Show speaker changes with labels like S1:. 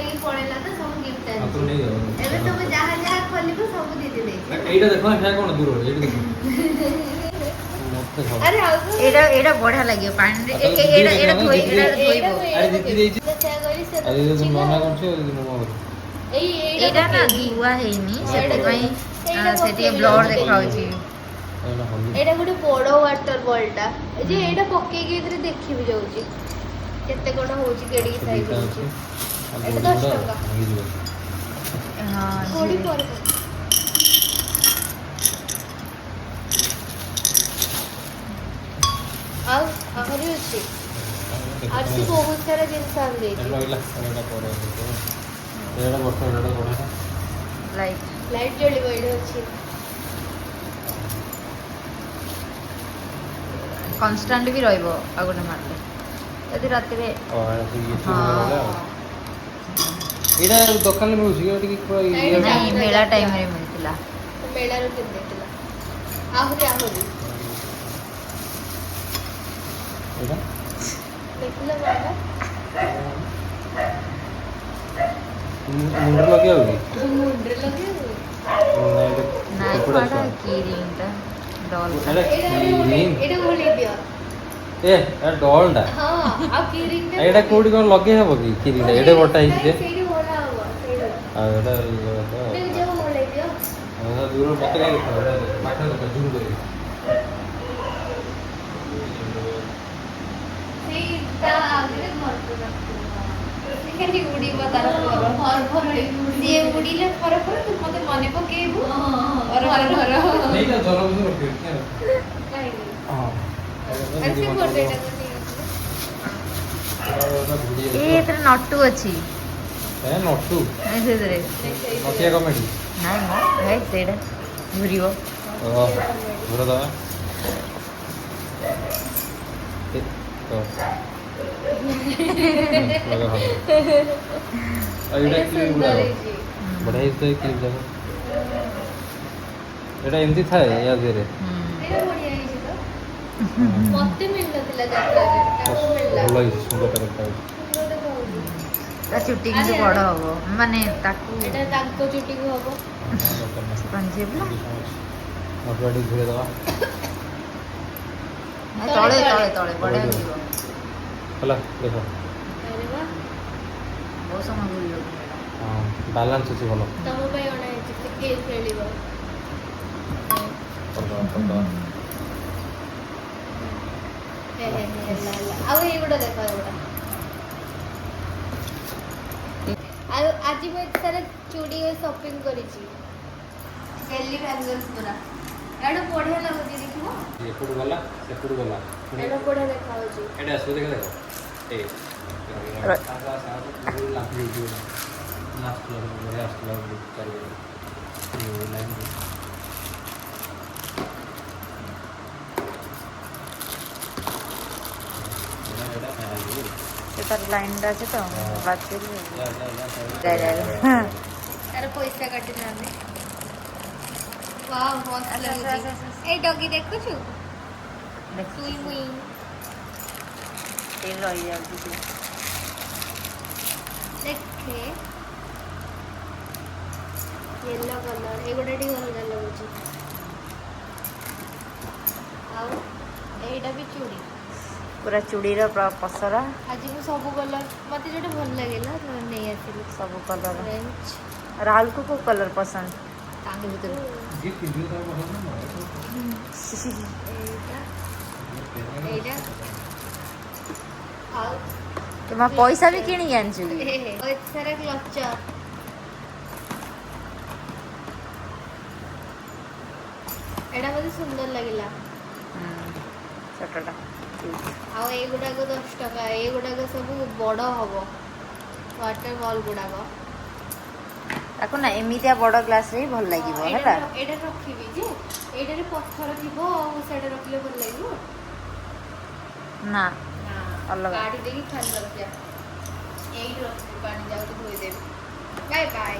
S1: ହେଇକି ପଳେଇଲା ତ ସବୁ ଗିଫ୍ଟ
S2: ଆପଣ
S1: ଆଣିଛି।
S2: ନେଇ ଯାଅ।
S1: ଏବେ ତମେ ଯାହା ଯାହା ଖୋଲିବ ସବୁ ଦିଦି ଦେଇଛି।
S2: ଏଇଟା ଦେଖ ନା କଣ ଦୂର ଏଇଟା ଦେଖ ମତେ
S1: ଆରେ ଆଉ
S3: ଏଇଟା ବଢିଆ ଲାଗିବ ପାଣିରେ ଏଇଟା ଧୋଇବ।
S2: ଆରେ ଦିଦି ଦେଇଛି
S1: ସେୟା କରି ସେ
S2: ଆଜି ଯଦି
S1: ଥିଲା।
S2: ମନା କରୁଛି ଯଦି ମୁଁ ମନା କରୁଛି
S3: ଏଇଟା ନା ଧୁଆ ହେଇନି ସେଥିପାଇଁ ସେ ଟିକେ ବ୍ଲଡ ଦେଖାଉଛି।
S2: ଏଇଟା ହଲୁ
S1: ଏଇଟା ଗୋଟେ ବଡ ୱାଟର ବଲଟା ଯେ ଏଇଟା ପକେଇକି ଏଥିରେ ଦେଖିବି ଯାଉଛି କେତେ କଣ ହଉଛି କେଡିକି ସାଇଜ
S2: ଦିଟା
S1: ହଉଛି।
S2: ଅଛି ଆଉ
S1: ଏଇଟା
S2: ଗୋଡ଼ି
S1: 10
S2: ଗୁଣ୍ଡ
S1: ଟଙ୍କା।
S2: ଭାଙ୍ଗିଯିବ
S1: କୋଡି ପରେ ଆଉ ଆହୁରି ଅଛି ଆଉ ସେ ବହୁତ ସାରା ଜିନିଷ ଆଣି ଦେଇଛି।
S2: ରହିଲା ଏଇଟା ପରେ ଏଇଟା ବର୍ଷ ଏଇଟା ବଢ଼ିଆ
S1: ଲାଇଟ୍ ଜଳିବ ଏଇଠି ଅଛି।
S3: କନଷ୍ଟାଣ୍ଟ ବି ରହିବ ଆଉ ଗୋଟେ ମାରିଲେ ଯଦି ରାତିରେ
S2: ଏଇଟା ଦୋକାନରେ ମିଳୁଛି ଏଇଟା ଟିକେ ପୁରା ଇଏ
S3: ନାଇଁ ମେଳା ଟାଇମରେ ମିଳିଥିଲା।
S1: ମେଳାରୁ କିଣିଦେଇଥିଲା। ଆହୁରି
S2: ଏଇଟା
S1: ଦେଖିଲ ବାବା
S2: ମୁଣ୍ଡରେ ଲଗେଇବ କି
S1: ମୁଣ୍ଡରେ ଲଗେଇବୁ।
S3: ନାଇଁ ଛୁଆଟା କି ରିଙ୍ଗଟା ଡଲ୍
S1: ଏଇଟା ଭୁଲେଇ ଦିଅ।
S2: ଏଟା ଡଲଟା
S1: ହଁ ଆଉ କି ରିଙ୍ଗଟା
S2: ଏଇଟା କୋଉଠି କଣ ଲଗେଇ ହବ କି କିରିଟା ଏଇଟା ବଟା ହେଇଛି ଯେ
S1: ସେଇଠି ଭଲ ହବ ସେଇଠି
S2: ଆଉ ଏଇଟା
S1: ଯୋଉ ଭୁଲେଇ ଦିଅ।
S2: ଦୂର ମତେ କାଇଁ ଦେଖ ପାଖରେ ଦେଖ ଜୁମ କରିକି
S1: ସେଇ ତା ଆଗରେ ଘରକୁ ରଖିବ ଉଡ଼ିବ ତାର ସିଏ ଉଡ଼ିଲେ ଫର ତୁ ମତେ ମନେ ପକେଇବୁ ଘର
S2: ନେଇଟା ଜର ବି ରଖିବି
S1: କାହିଁକି
S2: ହଁ
S1: ଆରେ ସେ ଗୋଟେଟା
S3: ଏଥିରେ ନଟୁ ଅଛି
S2: ନଟୁ
S3: ସେଥିରେ
S2: ନଟିଆ କମେଡି
S3: ନାଇଁ ମ ଭାଇ ସେଇଟା ଘୁରିବ
S2: ଘୁର ଦବା ବଢିଆ ହେଇଛି କ୍ଲିପ୍ ଯାକ ଏଇଟା ଏମିତି ଥାଏ ୟା ଦେହରେ
S1: ମତେ ମିଳିନଥିଲା ଯାତ୍ରାରେ ତାକୁ ମିଳିଲା।
S2: ଭଲ ହେଇଛି ସୁନ୍ଦର ଦେଖାଯାଉଛି
S3: ତା ଚୁଟି କିନ୍ତୁ ବଡ ହବ ମାନେ ତାକୁ
S1: ଏଇଟା ତାଙ୍କ ଚୁଟିକୁ ହବ।
S3: ପଞ୍ଜେବ
S2: ମଟୁଆ ଟିକେ ଘୂରେଇ ଦେବା
S3: ତଳେ ତଳେ ତଳେ ବଢିଆ ଘୁରିବ
S2: ହେଲା ଦେଖ
S1: ଆରେ ବା
S3: ବହୁତ ସମୟ ଘୁରିବ
S2: ହଁ ବାଲାନ୍ସ ଅଛି ଭଲ
S1: ତମ ପାଇଁ ଅଣା ହେଇଛି ଟିକେ ଖେଳିବ।
S2: କରିଦେବା କରିଦେବା
S1: ଆଉ ଏଇଗୁଡ଼ା ଦେଖ ଏଗୁଡ଼ା ଆଉ ଆଜି ମୁଁ ଏତେ ସାରା ଚୁଡ଼ି ସପିଂ କରିଛି ଡେଲି ବ୍ୟାଙ୍ଗଲ୍ସ ପୁରା ଏଇଟା ବଢ଼ିଆ ଲାଗୁଛି ଦେଖିବ
S2: ଏପଟୁ ଗଲା ସେପଟୁ ଗଲା
S1: ଏଇଟା ବଢ଼ିଆ ଦେଖାଯାଉଛି
S2: ଏଇଟା ଆସିବ ଦେଖ ଦେଖ ଏଇ
S3: ତାର ଲାଇନଟା ଅଛି ତ ବାତିଲ
S1: ତାର ପଇସା କାଟି ନାହାନ୍ତି। ୱାଓ ମସ୍ତ ଲାଗୁଛି ଏଇ ଡଗି ଦେଖୁଛୁ ସୁଇ ମୁଇ
S3: ଏଇ ରହିଯାଉଛି ସେ
S1: ଦେଖେ ୟେଲୋ କଲର ଏଇଗୁଡ଼ା ଟିକେ ଅଲଗା ଲାଗୁଛି ଆଉ ଏଇଟା ବି ଚୁଡ଼ି
S3: ପୁରା ଚୁଡ଼ିର ପସରା
S1: ଆଜି ମୁଁ ସବୁ କଲର ମୋତେ ଯୋଉଟା ଭଲ ଲାଗିଲା ନେଇ ଆସିଲି
S3: ସବୁ କଲର
S1: ରେଞ୍ଜ
S3: ରାହୁଲକୁ କୋଉ କଲର ପସନ୍ଦ
S1: ତାଙ୍କ ଭିତରୁ ଏଇଟା ଆଉ
S3: ତୁମ ପଇସା ବି କିଣିକି ଆଣିଛୁ କି
S1: ଏତେ ସାରା କ୍ଲଚର ଏଇଟା ମୋତେ ସୁନ୍ଦର ଲାଗିଲା
S3: ଛୋଟଟା
S1: ଆଉ ଏଇଗୁଡ଼ାକ 10 ଟଙ୍କା ଏଇଗୁଡ଼ାକ ସବୁ ବଡ଼ ହବ ୱାଟର ବଲ୍ ଗୁଡ଼ାକ
S3: ତାକୁ ନା ଏମିତିଆ ବଡ଼ ଗ୍ଲାସରେ ହିଁ ଭଲ ଲାଗିବ ହେଲା
S1: ଏଇଟା ରଖିବି ଯେ ଏଇଟାରେ ପଥର ଥିବ ଆଉ ସେଇଟା ରଖିଲେ ଭଲ ଲାଗିବ
S3: ନା ଅଲଗା
S1: କାଢ଼ି ଦେଇକି ଖାଲି ରଖିବା ଏଇଠି ରଖିବି ପାଣି ଯାଉଛି ଧୋଇଦେବି ବାଏ ବାଏ